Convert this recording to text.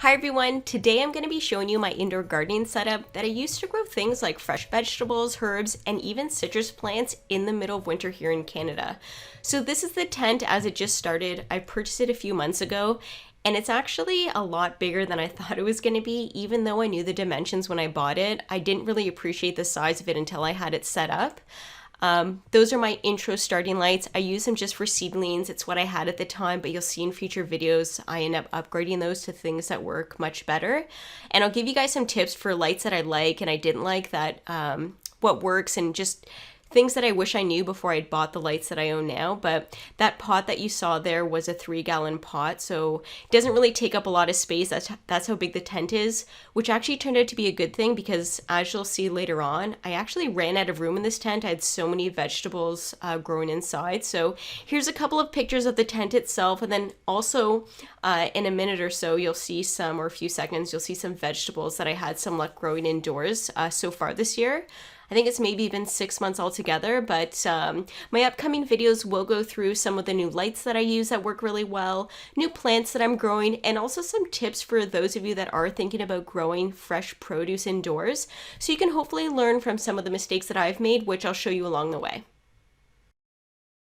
Hi everyone, today I'm going to be showing you my indoor gardening setup that I used to grow things like fresh vegetables, herbs, and even citrus plants in the middle of winter here in Canada. So this is the tent as it just started. I purchased it a few months ago and it's actually a lot bigger than I thought it was going to be. Even though I knew the dimensions when I bought it, I didn't really appreciate the size of it until I had it set up. Those are my intro starting lights. I use them just for seedlings. It's what I had at the time, but you'll see in future videos I end up upgrading those to things that work much better. And I'll give you guys some tips for lights that I like and I didn't like, that what works, and just things that I wish I knew before I bought the lights that I own now. But that pot that you saw there was a 3-gallon pot, so it doesn't really take up a lot of space. That's how big the tent is, which actually turned out to be a good thing because, as you'll see later on, I actually ran out of room in this tent. I had so many vegetables growing inside. So here's a couple of pictures of the tent itself, and then also in a minute or so you'll see some, or a few seconds, you'll see some vegetables that I had some luck growing indoors so far this year. I think it's maybe been 6 months altogether, but my upcoming videos will go through some of the new lights that I use that work really well, new plants that I'm growing, and also some tips for those of you that are thinking about growing fresh produce indoors, so you can hopefully learn from some of the mistakes that I've made, which I'll show you along the way.